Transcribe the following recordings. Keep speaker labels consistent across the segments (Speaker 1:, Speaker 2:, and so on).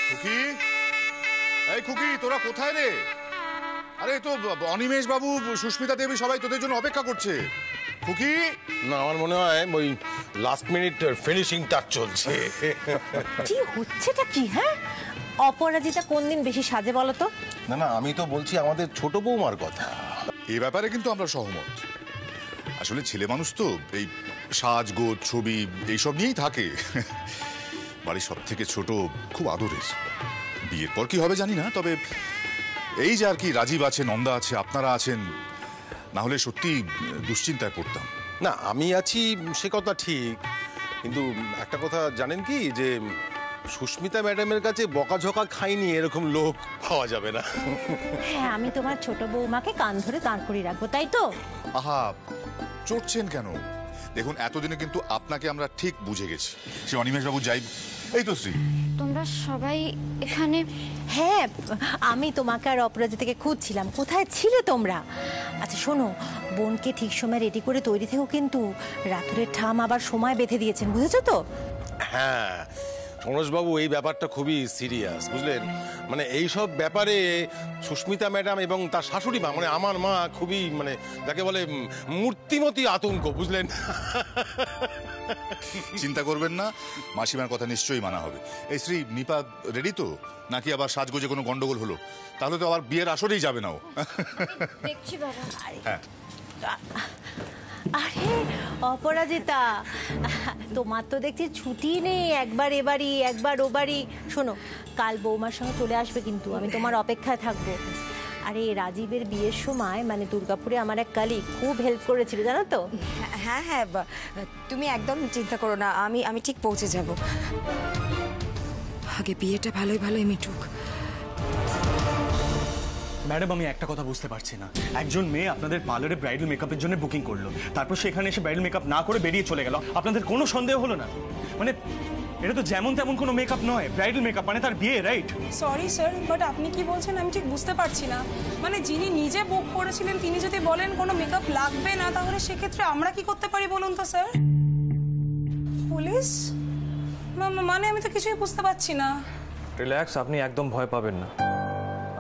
Speaker 1: খুকি, এই খুকি, তোরা কোথায় রে? আরে তো অনিমেষ বাবু, সুস্মিতা দেবী সবাই তোদের জন্য অপেক্ষা করছে। খুকি,
Speaker 2: না আমার মনে হয় ওই লাস্ট মিনিট ফিনিশিং টাচ চলছে।
Speaker 3: কি হচ্ছেটা কি? হ্যাঁ, অপরাজিতা কোন দিন বেশি সাজে বলো তো?
Speaker 2: না না, আমি তো বলছি আমাদের ছোট বৌমার কথা।
Speaker 1: এ ব্যাপারে কিন্তু আমরা সহমত। আসলে ছেলে মানুষ তো এই সাজগোজ, ছবি এইসব নিয়েই থাকে। বাড়ির সব থেকে ছোট, খুব আদরের। বিয়ের পর কি হবে জানি না, তবে এই যে আর কি, রাজীব আছে, নন্দা আছে, আপনারা আছেন, না হলে সত্যি দুশ্চিন্তায় পড়তাম।
Speaker 2: না আমি আছি সে কথা ঠিক, কিন্তু একটা কথা জানেন কি, যে সুস্মিতা ম্যাডামের কাছে বকাঝকা খাইনি এরকম লোক পাওয়া যাবে না।
Speaker 3: হ্যাঁ, আমি তোমার ছোট বৌমাকে কান ধরে দাঁড় করিয়ে রাখবো, তাই তো?
Speaker 1: আহা, চড়ছেন কেন? দেখুন, এতদিনে কিন্তু আপনাকে আমরা ঠিক বুঝে গেছি। সে অনিমেষ বাবু যাই, এই তো শ্রী,
Speaker 4: তোমরা সবাই এখানে?
Speaker 3: হ্যাঁ, আমি তোমাকে আর অপরাজিতাকে খুঁজছিলাম, কোথায় ছিলে তোমরা? আচ্ছা শোনো, বোনকে ঠিক সময় রেডি করে তৈরি থেকো, কিন্তু রাতুরের ঠাম আবার সময় বেঁধে দিয়েছেন, বুঝেছো তো?
Speaker 2: হ্যাঁ সরোজবাবু, এই ব্যাপারটা খুবই সিরিয়াস, বুঝলেন? মানে এইসব ব্যাপারে সুস্মিতা ম্যাডাম এবং তার শাশুড়ি মা, মানে আমার মা, খুবই মানে যাকে বলে মূর্তিমতি আতঙ্ক, বুঝলেন?
Speaker 1: চিন্তা করবেন না, মাসিমার কথা নিশ্চয়ই মানা হবে। এই শ্রী, নিপা রেডি তো? নাকি আবার সাজগোজে কোনো গন্ডগোল হলো? তাহলে তো আবার বিয়ের আসরেই যাবে না ও।
Speaker 4: দেখছি বাবা।
Speaker 1: হ্যাঁ,
Speaker 3: আরে অপরাজিতা, তোমার তো দেখছি ছুটি নেই, একবার এ বাড়ি একবার ও বাড়ি। শোনো, কাল বৌমার সঙ্গে চলে আসবে কিন্তু, আমি তোমার অপেক্ষায় থাকবো। আরে রাজীবের বিয়ের সময় মানে দুর্গাপুরে আমার এক কালি খুব হেল্প করেছিল, জানো তো?
Speaker 5: হ্যাঁ হ্যাঁ, তুমি একদম চিন্তা করো না, আমি ঠিক পৌঁছে যাব। আগে বিয়েটা ভালোই ভালোই মিটুক।
Speaker 6: ম্যাডাম, আমি একটা কথা বুঝতে পারছি না, একজন মেয়ে আপনাদের পার্লারে ব্রাইডাল মেকআপের জন্য বুকিং করলো, তারপর সেখানে এসে ব্রাইডাল মেকআপ না করে বেরিয়ে চলে গেল, আপনাদের কোনো সন্দেহ হলো না? মানে এটা তো যেমন তেমন কোনো মেকআপ নয়, ব্রাইডাল মেকআপ মানে তার বিয়ে, রাইট?
Speaker 7: সরি স্যার, বাট আপনি কি বলছেন আমি ঠিক বুঝতে পারছি না। মানে যিনি নিজে বুক করেছিলেন তিনি যদি বলেন কোনো মেকআপ লাগবে না, তাহলে সেক্ষেত্রে আমরা কি করতে পারি বলুন তো স্যার? পুলিশ? মানে আমি তো কিছুই বুঝতে পারছি না।
Speaker 8: রিল্যাক্স, আপনি একদম ভয় পাবেন না।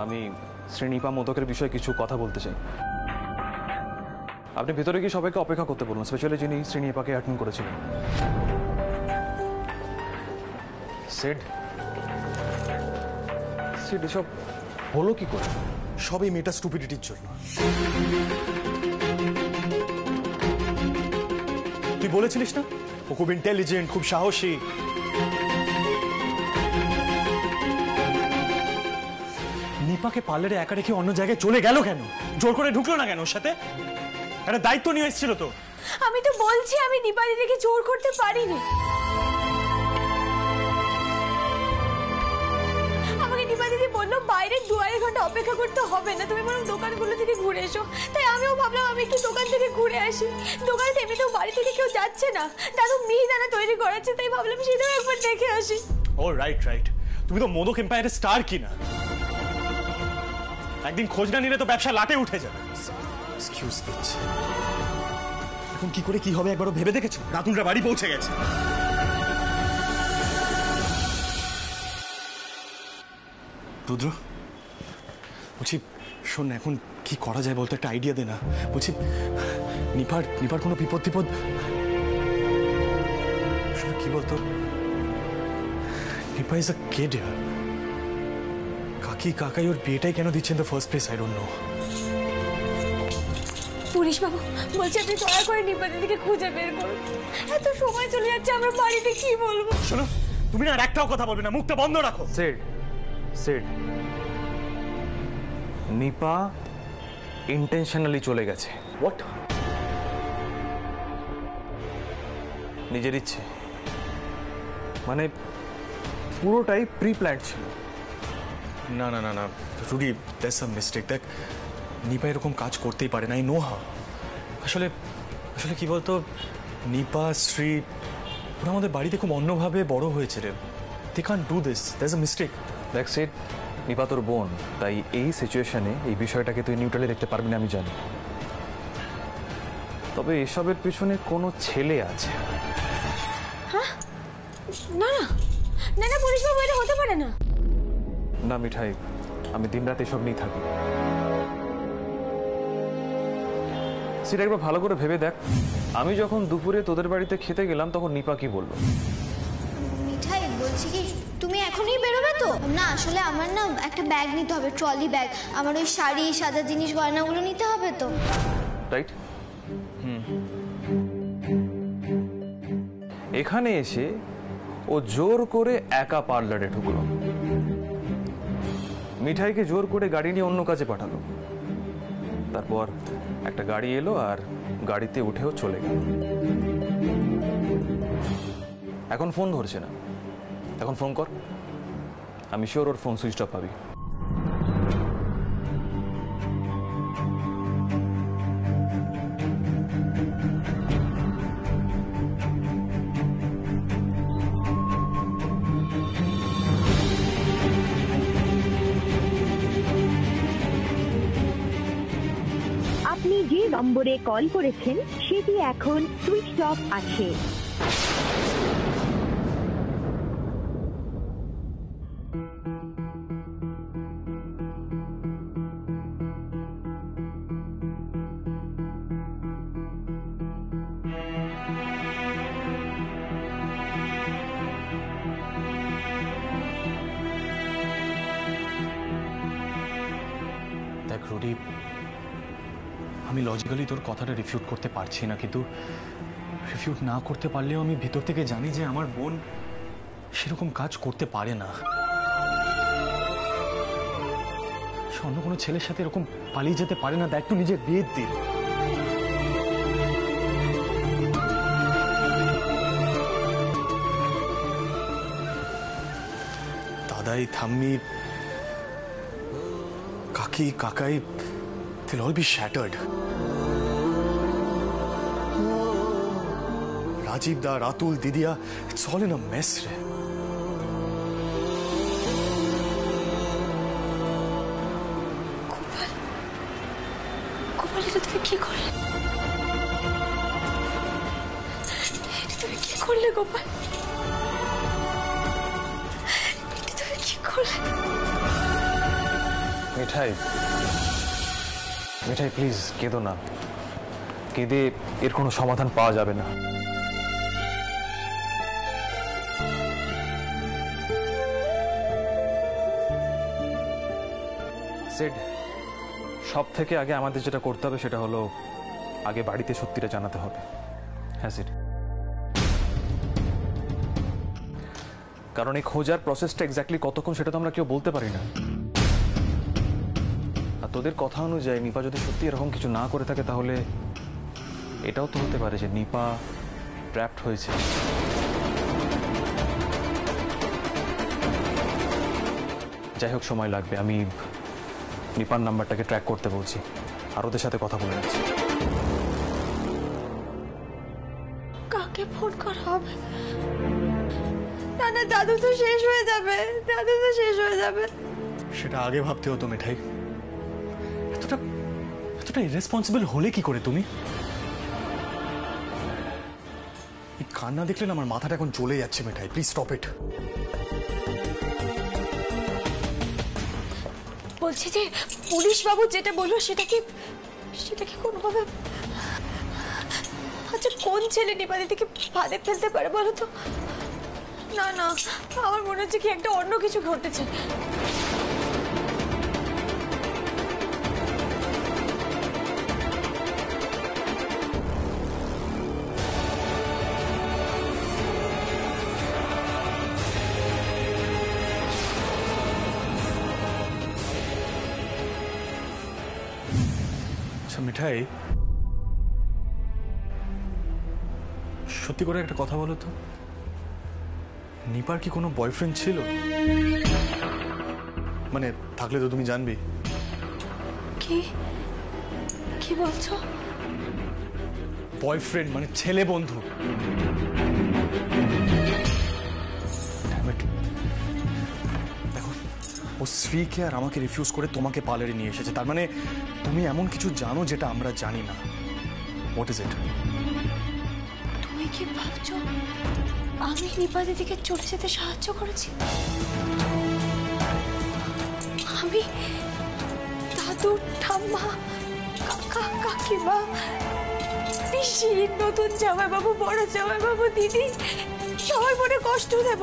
Speaker 8: আমি শ্রীনিপা মোদকের বিষয়ে কিছু কথা বলতে চাই। আপনি ভিতরে গিয়ে সবাইকে অপেক্ষা করতে বলুন, স্পেশালি যিনি শ্রীনিপাকে অ্যাটেন্ড করেছিলেন। সিড, এসব হলো কি করে?
Speaker 6: সবই মেয়েটা স্টুপিডিটির জন্য। তুই বলেছিলিস না ও খুব ইন্টেলিজেন্ট, খুব সাহসী। নিপাকে পার্লারে একা রেখে অন্য জায়গায় চলে গেল কেন? জোর করে ঢুকলো না কেন ওর সাথে? একটা দায়িত্ব নিয়ে এসেছিল তো।
Speaker 4: আমি তো বলছি আমি নিপা দিদিকে জোর করতে পারিনি। আমাকে নিপা দিদি বললো বাইরে 2-2.5 ঘন্টা অপেক্ষা করতে হবে না, তুমি বরং দোকানগুলো থেকে ঘুরে এসো। তাই আমিও ভাবলাম আমি একটু দোকান থেকে ঘুরে আসি। দোকানে এমনিতেও বাড়ি থেকে কেউ যাচ্ছে না, দাদু মিহিদানা তৈরি করেছে, তাই ভাবলাম সেটাও একবার দেখে আসি।
Speaker 6: ও রাইট রাইট, তুমি তো মোদক এম্পায়ারের স্টার কিনা, একদিন খোঁজ না নিলে তো ব্যবসা লাটে উঠে যাবে। এক্সকিউজ দিচ্ছি, এখন কি করে কি হবে একবারও ভেবে দেখেছো? রাতুলরা বাড়ি পৌঁছে গেছে। রুদ্র বলছি, শোন না, এখন কি করা যায় বলতো, একটা আইডিয়া দে না। বলছি নিপার কোনো বিপদ কি বলতো? নিপা ইজ আ কিড ইয়ার। কাকাই ওর বিয়েটাই কেন দিচ্ছেন the first place, I don't know.
Speaker 4: Police বাবু বলছি আপনি দয়া করে নিপা দিদিকে খুঁজে বের করুন, এত সময় চলে যাচ্ছে, আমরা বাড়িতে কি বলবো?
Speaker 6: শোনো, তুমি না আর একটাও কথা বলবে না, মুখটা বন্ধ রাখো।
Speaker 8: সিড, নিপা ইন্টেনশনালি চলে গেছে।
Speaker 6: হোয়াট?
Speaker 8: নিজের ইচ্ছে, মানে পুরোটাই প্রি প্ল্যান্ড ছিল।
Speaker 6: না না না না রুডি, দ্যাটস সাম মিস্টেক। দেখ, নিপা এরকম কাজ করতেই পারে না, আই নো হাউ। আসলে কি বলতো, নিপা শ্রী ওরা আমাদের বাড়িতে খুব অন্যভাবে বড় হয়েছে রে, they can't do this, that's a mistake.
Speaker 8: দেখ সিড, নিপা তোর বোন, তাই এই সিচুয়েশনে এই বিষয়টাকে তুই নিউট্রালি দেখতে পারবি না, আমি জানি। তবে এসবের পিছনে কোনো ছেলে আছে।
Speaker 4: হ্যাঁ? না না না না পুলিশ বাবু, এটা হতে পারে না।
Speaker 8: না মিঠাই, আমি দিনরাত এসব নিয়ে থাকি। সেটা একবার ভালো করে ভেবে দেখ, আমি যখন দুপুরে তোদের বাড়িতে খেতে গেলাম তখন নিপা কি বললো?
Speaker 9: মিঠাই বলছি কি তুমি এখনই বেরোবে তো? না আসলে আমার না একটা ব্যাগ নিতে হবে, ট্রলি ব্যাগ। আমার ওই শাড়ি সাজা জিনিস গয়নাগুলো নিতে হবে তো।
Speaker 8: রাইট। এখানে এসে ও জোর করে একা পার্লারে ঢুকলো, মিঠাইকে জোর করে গাড়ি নিয়ে অন্য কাজে পাঠালো, তারপর একটা গাড়ি এলো আর গাড়িতে উঠেও চলে গেল। এখন ফোন ধরছে না, এখন ফোন কর, আমি শিওর ওর ফোন সুইচ অফ পাবি।
Speaker 10: আপনি যে নম্বরে কল করেছেন সেটি এখন সুইচ অফ আছে।
Speaker 6: দেখ রুডি, আমি লজিক্যালি তোর কথাটা রিফিউট করতে পারছি না, কিন্তু রিফিউট না করতে পারলেও আমি ভিতর থেকে জানি যে আমার বোন সেরকম কাজ করতে পারে না। সে অন্য কোনো ছেলের সাথে এরকম পালিয়ে যেতে পারে না, দেখ তো নিজের বিয়ের দিন। দাদাই, ঠাম্মি, কাকি, কাকাই, they'll all be shattered. Rajiv da, Ratul, Didiya, it's all in a mess, re.
Speaker 4: Gopal, এটা তুমি কি করলে? এটা তুমি কি করলে গোপাল? এটা তুমি কি করলে?
Speaker 8: মিঠাই, মিঠাই প্লিজ কেঁদো না, কেঁদে এর কোনো সমাধান পাওয়া যাবে না। সেড, সব থেকে আগে আমাদের যেটা করতে হবে সেটা হলো আগে বাড়িতে সত্যিটা জানাতে হবে। হ্যাঁ সেড, কারণ এই খোঁজার প্রসেসটা এক্স্যাক্টলি কতক্ষণ সেটা তো আমরা কেউ বলতে পারি না। আর তোদের কথা অনুযায়ী নিপা যদি সত্যি এরকম কিছু না করে থাকে তাহলে এটাও তো হতে পারে যে নিপা ট্র্যাপড হয়েছে। যাই হোক, সময় লাগবে, আমি নিপার নাম্বারটাকে ট্র্যাক করতে বলছি আর ওদের সাথে কথা বলে নিচ্ছি।
Speaker 4: কাকে ফোন করা হবে? না না, দাদু তো শেষ হয়ে যাবে, দাদু তো শেষ হয়ে যাবে।
Speaker 6: সেটা আগে ভাবতে হতো মিঠাই। এতটা ইরেসপন্সিবল হলে কি করে তুমি? এই কান্না দেখলে না আমার মাথাটা এখন জ্বলে যাচ্ছে মিঠাই, প্লিজ স্টপ ইট।
Speaker 4: বলছি যে পুলিশ বাবু যেটা বললো সেটা কি কোনোভাবে, আচ্ছা কোন ছেলে নিপা দিদিকে ফাঁদে ফেলতে পারে বলো তো? না না, আমার মনে হচ্ছে কি একটা অন্য কিছু ঘটেছে।
Speaker 6: মিঠাই, সত্যি করে একটা কথা বলো তো, নিপার কি কোনো বয়ফ্রেন্ড ছিল? মানে থাকলে তো তুমি জানবি।
Speaker 4: কি কি বলছো?
Speaker 6: বয়ফ্রেন্ড মানে ছেলে বন্ধু। দেখো, ও শ্রীকে আর আমাকে রিফিউজ করে তোমাকে পার্লারে নিয়ে এসেছে, তার মানে তুমি এমন কিছু জানো যেটা আমরা জানি না। What is it?
Speaker 4: তুমি কি ভাবছো আমি নিপা দিদিকে চলে যেতে সাহায্য করেছি? আমি, দাদু, ঠাম্মা, কাকা, কাকিমা, পিসি, নতুন জামাইবাবু, বড় জামাইবাবু, দিদি, সবার মনে কষ্ট দেব?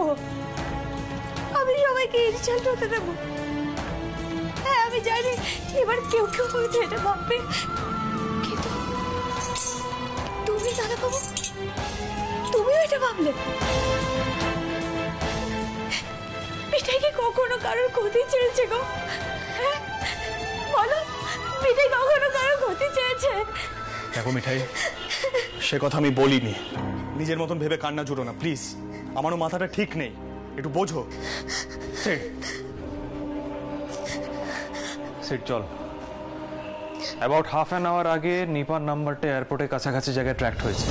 Speaker 4: আমি সবাইকে ইনসাল্ট হতে দেবো? হ্যাঁ, আমি জানি এবার কেউ কেউ হয়তো এটা ভাববে, কিন্তু তুমি দাদাবাবু, তুমিও এটা ভাবলে? মিঠাই কি কখনো কারোর ক্ষতি চেয়েছে গো? হ্যাঁ বলো, মিঠাই কখনো কারোর ক্ষতি চেয়েছে?
Speaker 6: দেখো মিঠাই, সে কথা আমি বলিনি। নিজের মতন ভেবে কান্না জুড়ো না প্লিজ, আমারও মাথাটা ঠিক নেই, একটু বোঝো।
Speaker 8: সিট চল। অ্যাবাউট হাফ অ্যান আওয়ার আগে নিপার নাম্বারটা এয়ারপোর্টের কাছাকাছি জায়গায় ট্র্যাক্ট হয়েছে।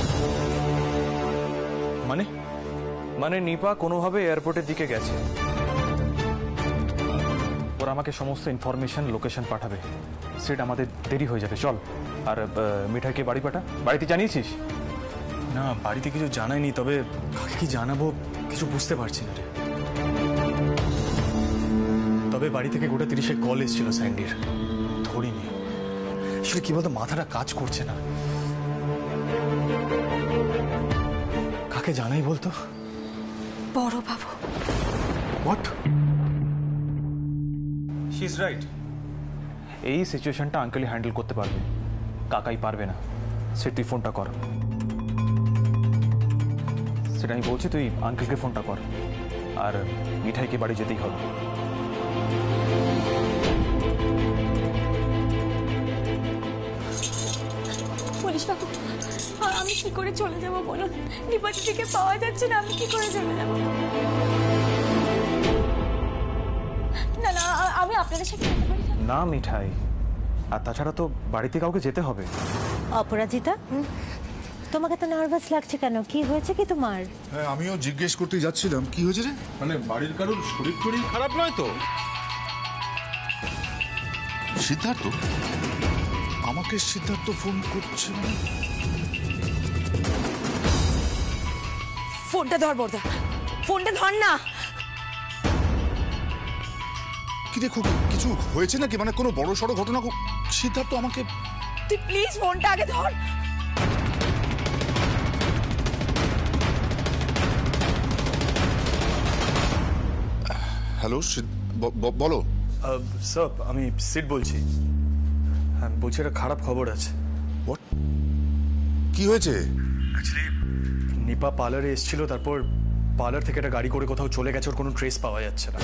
Speaker 8: মানে নিপা কোনোভাবে এয়ারপোর্টের দিকে গেছে। ওরা আমাকে সমস্ত ইনফরমেশন, লোকেশন পাঠাবে। সিট আমাদের দেরি হয়ে যাবে, চল। আর মিঠাইকে বাড়ি পাঠা। বাড়িতে জানিয়েছিস?
Speaker 6: না, বাড়িতে কিছু জানাইনি, তবে কাকে কি জানাবো কিছু বুঝতে পারছি না রে। তবে বাড়ি থেকে গোটা 30 কল এসেছিল স্যান্ডির, ধরিনি। আসলে কি বলতো, মাথাটা কাজ করছে না। কাকে জানাই বলতো?
Speaker 4: বড় বাবু।
Speaker 6: হোয়াট?
Speaker 8: She is right. এই সিচুয়েশনটা আঙ্কেলই হ্যান্ডেল করতে পারবে, কাকাই পারবে না। সে তুই ফোনটা কর। সেটা আমি বলছি, তুই আঙ্কেলকে ফোনটা কর। আর মিঠাইকে বাড়ি যেতেই হবে।
Speaker 4: পুলিশ বাবু, আমি কি করে চলে যাব বলুন? নিপাটিকে পাওয়া যাচ্ছে না, আমি কি করে চলে যাব? না না, আমি আপনাদের সাথে যেতে পারি না।
Speaker 8: না মিঠাই, আর তাছাড়া তো বাড়িতে কাউকে যেতে হবে।
Speaker 3: অপরাজিতা, তোমাকে তো নার্ভাস লাগছে কেন? কি হয়েছে কি তোমার?
Speaker 1: হ্যাঁ, আমিও জিজ্ঞেস করতে যাচ্ছিলাম কি হয়েছে রে।
Speaker 2: মানে বাড়ির কারোর শরীর টরীর খারাপ নয় তো?
Speaker 1: সিদ্ধার্থ? আমাকে সিদ্ধার্থ ফোন করছে?
Speaker 5: ফোনটা ধর বড়দা, ফোনটা ধর না।
Speaker 1: কি দেখো, কিছু হয়েছে নাকি? মানে কোনো বড় সড়ো ঘটনা? সিদ্ধার্থ আমাকে,
Speaker 5: তুই প্লিজ ফোনটা আগে ধর।
Speaker 1: হ্যালো, বলো।
Speaker 6: স্যার, আমি সিট বলছি। হ্যাঁ বলছি, একটা খারাপ খবর আছে।
Speaker 1: হোয়াট? কি হয়েছে?
Speaker 6: অ্যাকচুয়ালি নিপা পার্লারে এসেছিল, তারপর পার্লার থেকে একটা গাড়ি করে কোথাও চলে গেছে, ওর কোনো ট্রেস পাওয়া যাচ্ছে না।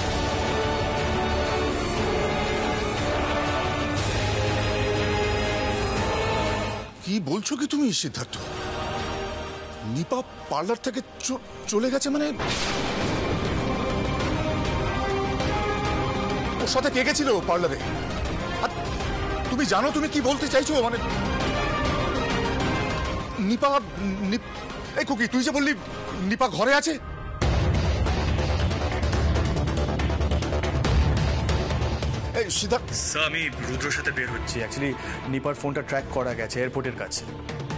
Speaker 1: কি বলছো কি তুমি সিদ্ধার্থ? নিপা পার্লার থেকে চলে গেছে মানে? ওর সাথে কে গেছিল পার্লারে? আর তুমি জানো তুমি কি বলতে চাইছো? মানে নিপা, এই কুকি, তুই যে বললি নিপা ঘরে আছে? এই সিদ্ধার্থ।
Speaker 6: স্যার, আমি রুদ্রর সাথে বের হচ্ছি। অ্যাকচুয়ালি নিপার ফোনটা ট্র্যাক করা গেছে এয়ারপোর্টের কাছে।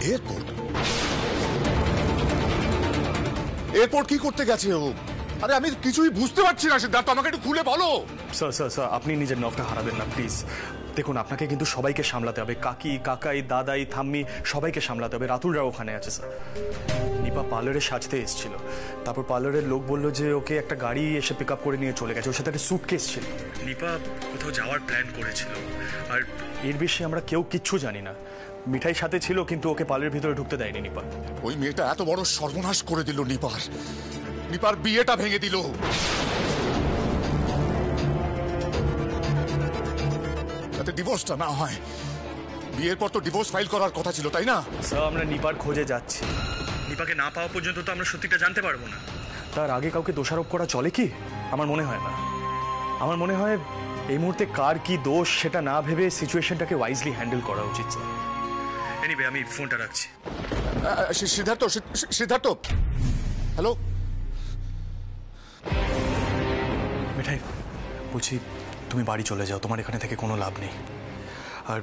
Speaker 1: এয়ারপোর্ট? এয়ারপোর্ট কি করতে গেছে ও? আরে আমি কিছুই বুঝতে পারছি না সিদ্ধার্থ, আমাকে একটু খুলে বলো।
Speaker 6: স্যার স্যার স্যার, আপনি নিজের নখটা হারাবেন না প্লিজ। দেখুন, আপনাকে কিন্তু সবাইকে সামলাতে হবে। কাকি, কাকাই, দাদাই, থাম্মি সবাইকে সামলাতে হবে। রাতুলরাও ওখানে আছে স্যার। নিপা পার্লারে সাজতে এসেছিল, তারপর পার্লারের লোক বললো যে ওকে একটা গাড়ি এসে পিক আপ করে নিয়ে চলে গেছে। ওর সাথে একটা স্যুটকেস ছিল। নিপা কোথাও যাওয়ার প্ল্যান করেছিল, আর এর বিষয়ে আমরা কেউ কিচ্ছু জানি না। মিঠাই সাথে ছিল, কিন্তু ওকে পার্লারের ভিতরে ঢুকতে দেয়নি নিপা।
Speaker 1: ওই মেয়েটা এত বড় সর্বনাশ করে দিল নিপার বিয়েটা ভেঙে দিল। যাতে ডিভোর্সটা না হয়। বিয়ের পর তো ডিভোর্স ফাইল করার কথা ছিল, তাই না?
Speaker 6: স্যার, আমরা নিপার খোঁজে যাচ্ছি। নিপাকে না পাওয়া পর্যন্ত তো আমরা সত্যিটা জানতে পারবো না। তার আগে কাউকে দোষারোপ করা চলে কি? আমার মনে হয় না। আমার মনে হয় এই মুহূর্তে কার কি দোষ সেটা না ভেবে সিচুয়েশনটাকে ওয়াইজলি হ্যান্ডেল করা উচিত স্যার। এনিওয়ে, আমি ফোনটা রাখছি।
Speaker 1: সিদ্ধার্থ, হ্যালো।
Speaker 6: মিঠাই, বলছি তুমি বাড়ি চলে যাও, তোমার এখানে থেকে কোনো লাভ নেই। আর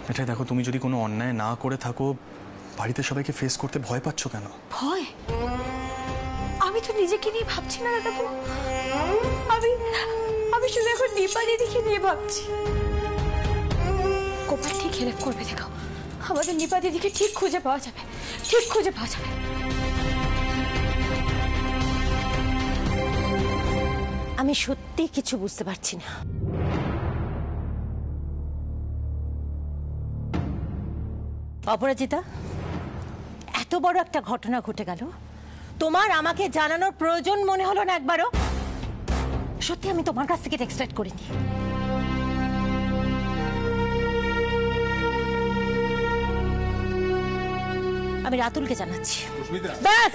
Speaker 6: মিঠাই দেখো, তুমি যদি কোনো অন্যায় না করে থাকো, বাড়িতে সবাইকে ফেস করতে ভয় পাচ্ছ কেন?
Speaker 4: ভয়? আমি তো নিজেকে নিয়ে ভাবছি না দাদাবু। আমি শুধু এখন নিপা দিদিকে নিয়ে ভাবছি। গোপাল ঠিক হেল্প করবে, দেখো আমাদের নিপা দিদিকে ঠিক খুঁজে পাওয়া যাবে, ঠিক খুঁজে পাওয়া যাবে।
Speaker 3: আমি সত্যি কিছু বুঝতে পারছি না। অপরাজিতা, এত বড় একটা ঘটনা ঘটে গেল, তোমার আমাকে জানানোর প্রয়োজন মনে হলো না একবারও? সত্যি আমি তোমার কাছ থেকে এক্সপেক্ট করিনি। আমি রাতুলকে জানাচ্ছি। ব্যাস!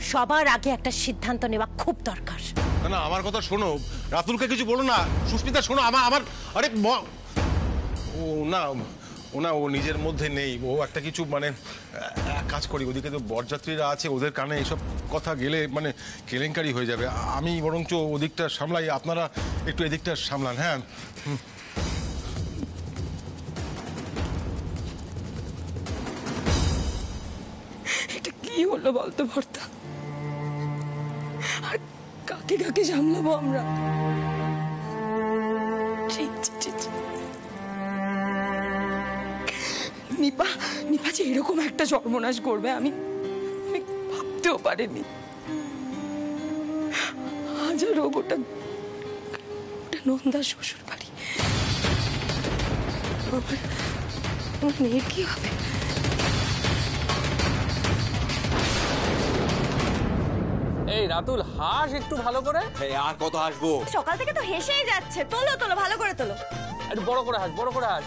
Speaker 3: সবার আগে একটা সিদ্ধান্ত নেওয়া খুব দরকার।
Speaker 2: না না, আমার কথা শোনো, রাতুলকে কিছু বলো না। সুস্মিতা শোনো, আমার আরে ও না, ও নিজের মধ্যে নেই। ও একটা কিছু মানে এক কাজ করি, ওদিকে তো বরযাত্রীরা আছে, ওদের কানে এইসব কথা গেলে মানে কেলেঙ্কারি হয়ে যাবে। আমি বরঞ্চ ওদিকটা সামলাই, আপনারা একটু এদিকটা সামলান। হ্যাঁ,
Speaker 7: এটা কি হলো বলতো ভর্তা? আর কাকে কাকে সামলাবো আমরা? নিপা যে এরকম একটা সর্বনাশ করবে আমি ভাবতেও পারিনি। হাজার হোক, ওটা নন্দার শ্বশুর বাড়ি। আমার মেয়ের কি হবে?
Speaker 11: এই রাতুল, হাস একটু ভালো করে।
Speaker 12: আর কত হাসবো?
Speaker 4: সকাল থেকে তো হেসেই যাচ্ছে। তোলো তোলো, ভালো করে তোলো।
Speaker 11: একটু বড় করে হাস, বড় করে হাস।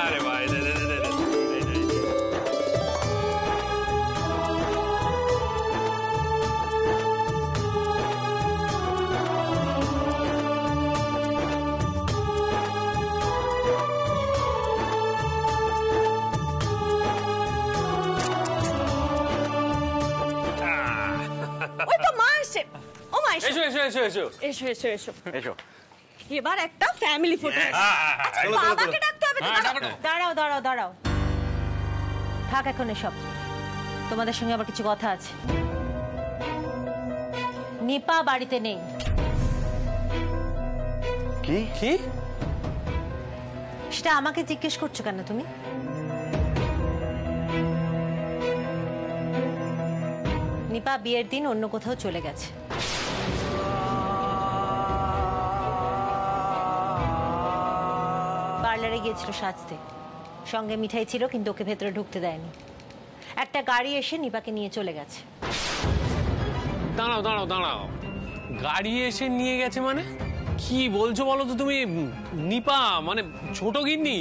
Speaker 11: আরে ভাই, দে দে দে দে।
Speaker 4: ওই তো মা আসছে। ও মা
Speaker 11: এসো এসো এসো এসো
Speaker 4: এসো এসো এসো
Speaker 11: এসো।
Speaker 4: এবার একটা ফ্যামিলি ফটো। আচ্ছা, বাবাকে ডাকতে হবে তো।
Speaker 3: দাঁড়াও দাঁড়াও দাঁড়াও, থাক এখন এসব। তোমাদের সঙ্গে আবার কিছু কথা আছে। নিপা বাড়িতে নেই।
Speaker 8: কি
Speaker 11: কি?
Speaker 3: সেটা আমাকে জিজ্ঞেস করছো কেন তুমি? নিপা বিয়ের দিন অন্য কোথাও চলে গেছে। পার্লারে গিয়েছিল সাজতে, সঙ্গে মিঠাই ছিল, কিন্তু ওকে ভেতরে ঢুকতে দেয়নি। একটা গাড়ি এসে নিপাকে নিয়ে চলে গেছে।
Speaker 11: দাঁড়াও দাঁড়াও দাঁড়াও, গাড়ি এসে নিয়ে গেছে মানে কি বলছো বলো তো তুমি? নিপা মানে ছোট গিন্নি?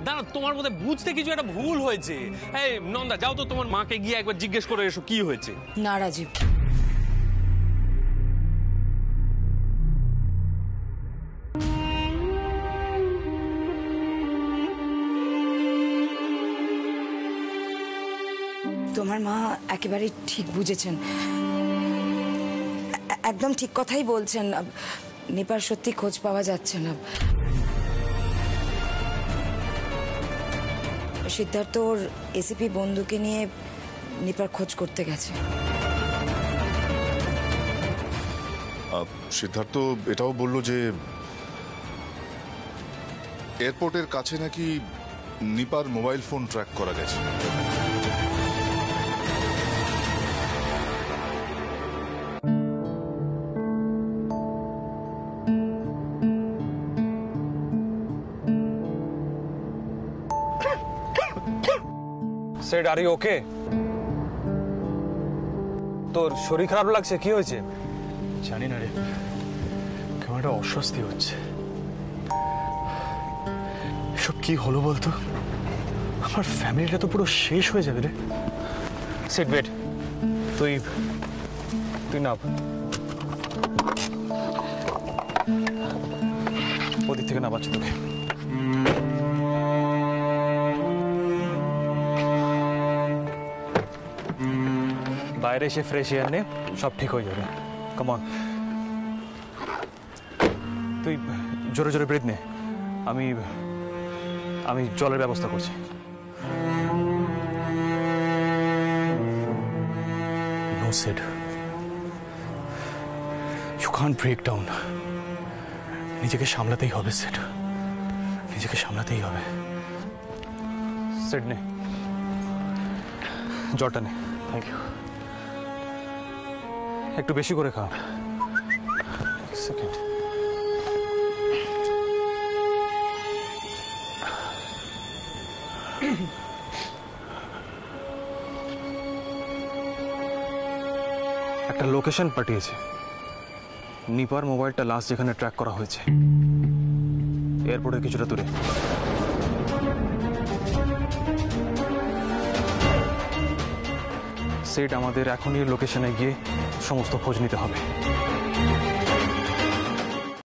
Speaker 11: দাঁড়াও, তোমার মধ্যে বুঝতে কিছু একটা ভুল হয়েছে। এই নন্দা, যাও তো তোমার মাকে গিয়ে একবার জিজ্ঞেস করে এসো কি হয়েছে।
Speaker 5: না রাজীব, তোমার মা একেবারে ঠিক বুঝেছেন, একদম ঠিক কথাই বলছেন। নিপার সত্যি খোঁজ পাওয়া যাচ্ছে না। সিদ্ধার্থ ওর এসিপি বন্ধুকে নিয়ে নিপার খোঁজ করতে গেছে।
Speaker 1: সিদ্ধার্থ এটাও বলল যে এয়ারপোর্টের কাছে নাকি নিপার মোবাইল ফোন ট্র্যাক করা গেছে।
Speaker 8: Said, are you okay? তোর শরীর খারাপ লাগছে, কি হয়েছে?
Speaker 6: জানি না রে, কেমন একটা অস্বস্তি হচ্ছে। এসব কি হলো বলতো? আমার ফ্যামিলিটা তো পুরো শেষ হয়ে যাবে রে। সেট, ওয়েট, তুই না, ওদিক থেকে নামাচ্ছি তোকে। বাইরে এসে ফ্রেশ এয়ার নে, সব ঠিক হয়ে যাবে। কাম অন, তুই জোরে জোরে ব্রেথ নে।
Speaker 8: আমি জলের ব্যবস্থা করছি। No Sid, you can't break down. নিজেকে সামলাতেই হবে সেড, নিজেকে সামলাতেই হবে। সেড নে, জলটা নে। Thank you. একটু বেশি করে খা। সেকেন্ড। একটা লোকেশন পাঠিয়েছে। নিপার মোবাইলটা লাস্ট যেখানে ট্র্যাক করা হয়েছে, এয়ারপোর্টের কিছুটা দূরে। সেট আমাদের এখনই লোকেশনে গিয়ে সমস্ত খোঁজ নিতে হবে।